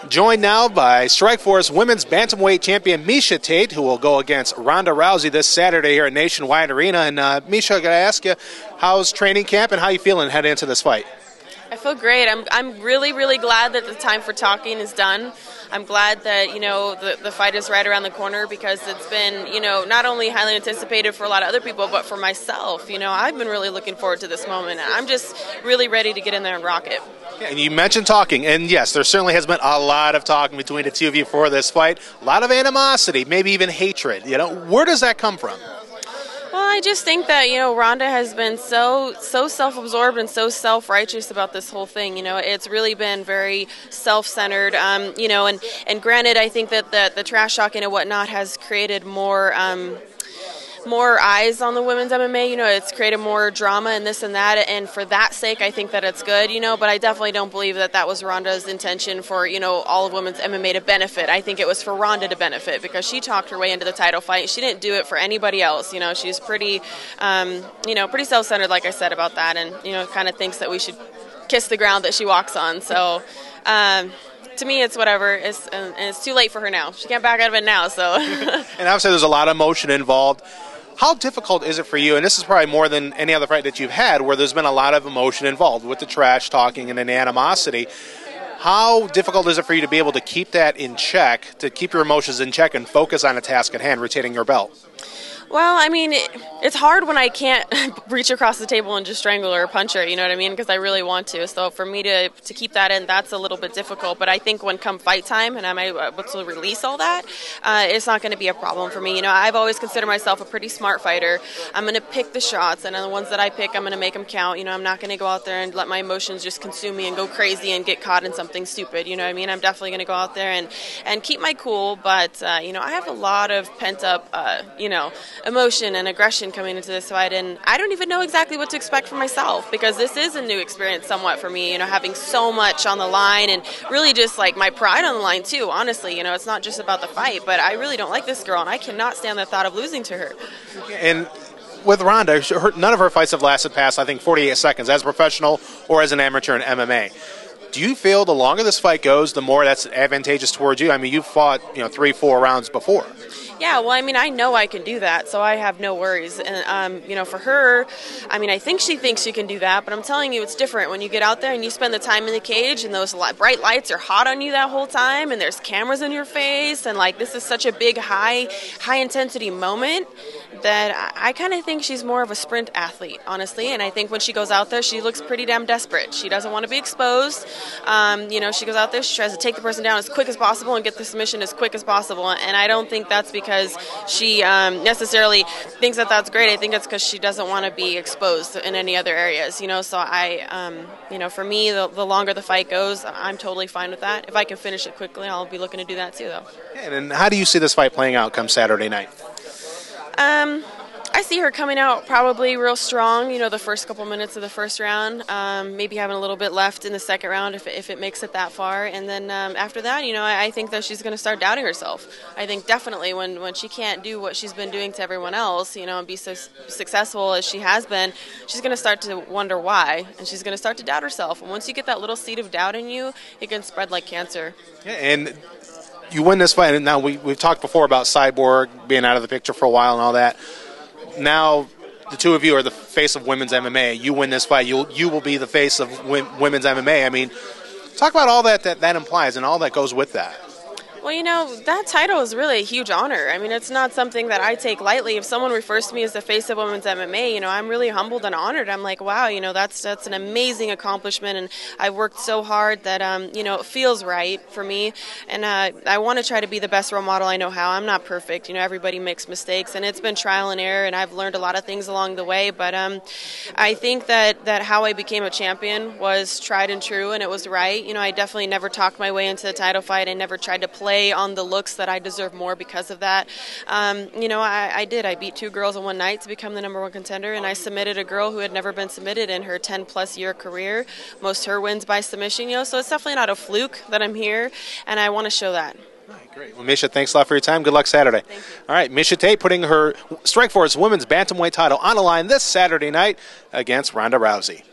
Joined now by Strikeforce Women's Bantamweight Champion Miesha Tate, who will go against Ronda Rousey this Saturday here at Nationwide Arena. And Miesha, I got to ask you, how's training camp and how you feeling heading into this fight? I feel great. I'm really, really glad that the time for talking is done. I'm glad that, the fight is right around the corner because it's been, not only highly anticipated for a lot of other people, but for myself. I've been really looking forward to this moment. I'm just really ready to get in there and rock it. Yeah, and you mentioned talking, and yes, there certainly has been a lot of talking between the two of you for this fight. A lot of animosity, maybe even hatred. Where does that come from? Well, I just think that, Ronda has been so self-absorbed and so self-righteous about this whole thing. It's really been very self-centered, and granted, I think that the trash talking and whatnot has created more eyes on the women's MMA. It's created more drama and this and that, and for that sake, I think that it's good, but I definitely don't believe that was Ronda's intention for, all of women's MMA to benefit. I think it was for Ronda to benefit because she talked her way into the title fight. She didn't do it for anybody else. She's pretty, pretty self-centered, like I said about that, and, kind of thinks that we should kiss the ground that she walks on, so... to me, it's whatever. It's too late for her now. She can't back out of it now. So. And obviously, there's a lot of emotion involved. How difficult is it for you, and this is probably more than any other fight that you've had, where there's been a lot of emotion involved with the trash talking and an animosity. How difficult is it for you to be able to keep that in check, to keep your emotions in check and focus on the task at hand, retaining your belt? Well, I mean, it's hard when I can't reach across the table and just strangle her or punch her, you know what I mean? Because I really want to. So for me to keep that in, that's a little bit difficult. But I think when come fight time and I'm able to release all that, it's not going to be a problem for me. I've always considered myself a pretty smart fighter. I'm going to pick the shots, and the ones that I pick, I'm going to make them count. I'm not going to go out there and let my emotions just consume me and go crazy and get caught in something stupid. You know what I mean? I'm definitely going to go out there and keep my cool. But, I have a lot of pent-up, emotion and aggression coming into this fight, and I don't even know exactly what to expect from myself because this is a new experience somewhat for me, having so much on the line and really just like my pride on the line too, honestly. It's not just about the fight, but I really don't like this girl and I cannot stand the thought of losing to her. And with Ronda, none of her fights have lasted past, I think, 48 seconds as a professional or as an amateur in MMA. Do you feel the longer this fight goes, the more that's advantageous towards you? I mean, you've fought, 3-4 rounds before. Yeah, well, I know I can do that, so I have no worries. And, for her, I think she thinks she can do that, but I'm telling you, it's different when you get out there and you spend the time in the cage and those bright lights are hot on you that whole time and there's cameras in your face and, this is such a big, high-intensity moment that I kind of think she's more of a sprint athlete, honestly, and I think when she goes out there, she looks pretty damn desperate. She doesn't want to be exposed. She goes out there, she tries to take the person down as quick as possible and get the submission as quick as possible, and I don't think that's because she necessarily thinks that that's great. I think it's because she doesn't want to be exposed in any other areas, so for me, the longer the fight goes, I'm totally fine with that. If I can finish it quickly, I'll be looking to do that too, though. And how do you see this fight playing out come Saturday night? I see her coming out probably real strong, the first couple minutes of the first round, maybe having a little bit left in the second round if it makes it that far. And then after that, I think that she's going to start doubting herself. I think definitely when she can't do what she's been doing to everyone else, and be so successful as she has been, she's going to start to wonder why, and she's going to start to doubt herself. And once you get that little seed of doubt in you, it can spread like cancer. Yeah, and you win this fight, and now we've talked before about Cyborg being out of the picture for a while and all that. Now, the two of you are the face of women's MMA. You win this fight, you will be the face of women's MMA. Talk about all that implies and all that goes with that. Well, that title is really a huge honor. It's not something that I take lightly. If someone refers to me as the face of women's MMA, I'm really humbled and honored. I'm like, wow, that's an amazing accomplishment, and I worked so hard that, it feels right for me, and I want to try to be the best role model I know how. I'm not perfect. Everybody makes mistakes, and it's been trial and error, and I've learned a lot of things along the way, but I think that how I became a champion was tried and true, and it was right. I definitely never talked my way into the title fight. I never tried to play on the looks that I deserve more because of that. I did. I beat two girls in one night to become the #1 contender, and I submitted a girl who had never been submitted in her 10-plus year career. Most her wins by submission, so it's definitely not a fluke that I'm here, and I want to show that. All right, great. Well, Miesha, thanks a lot for your time. Good luck Saturday. Thank you. All right, Miesha Tate putting her Strikeforce Women's Bantamweight title on the line this Saturday night against Ronda Rousey.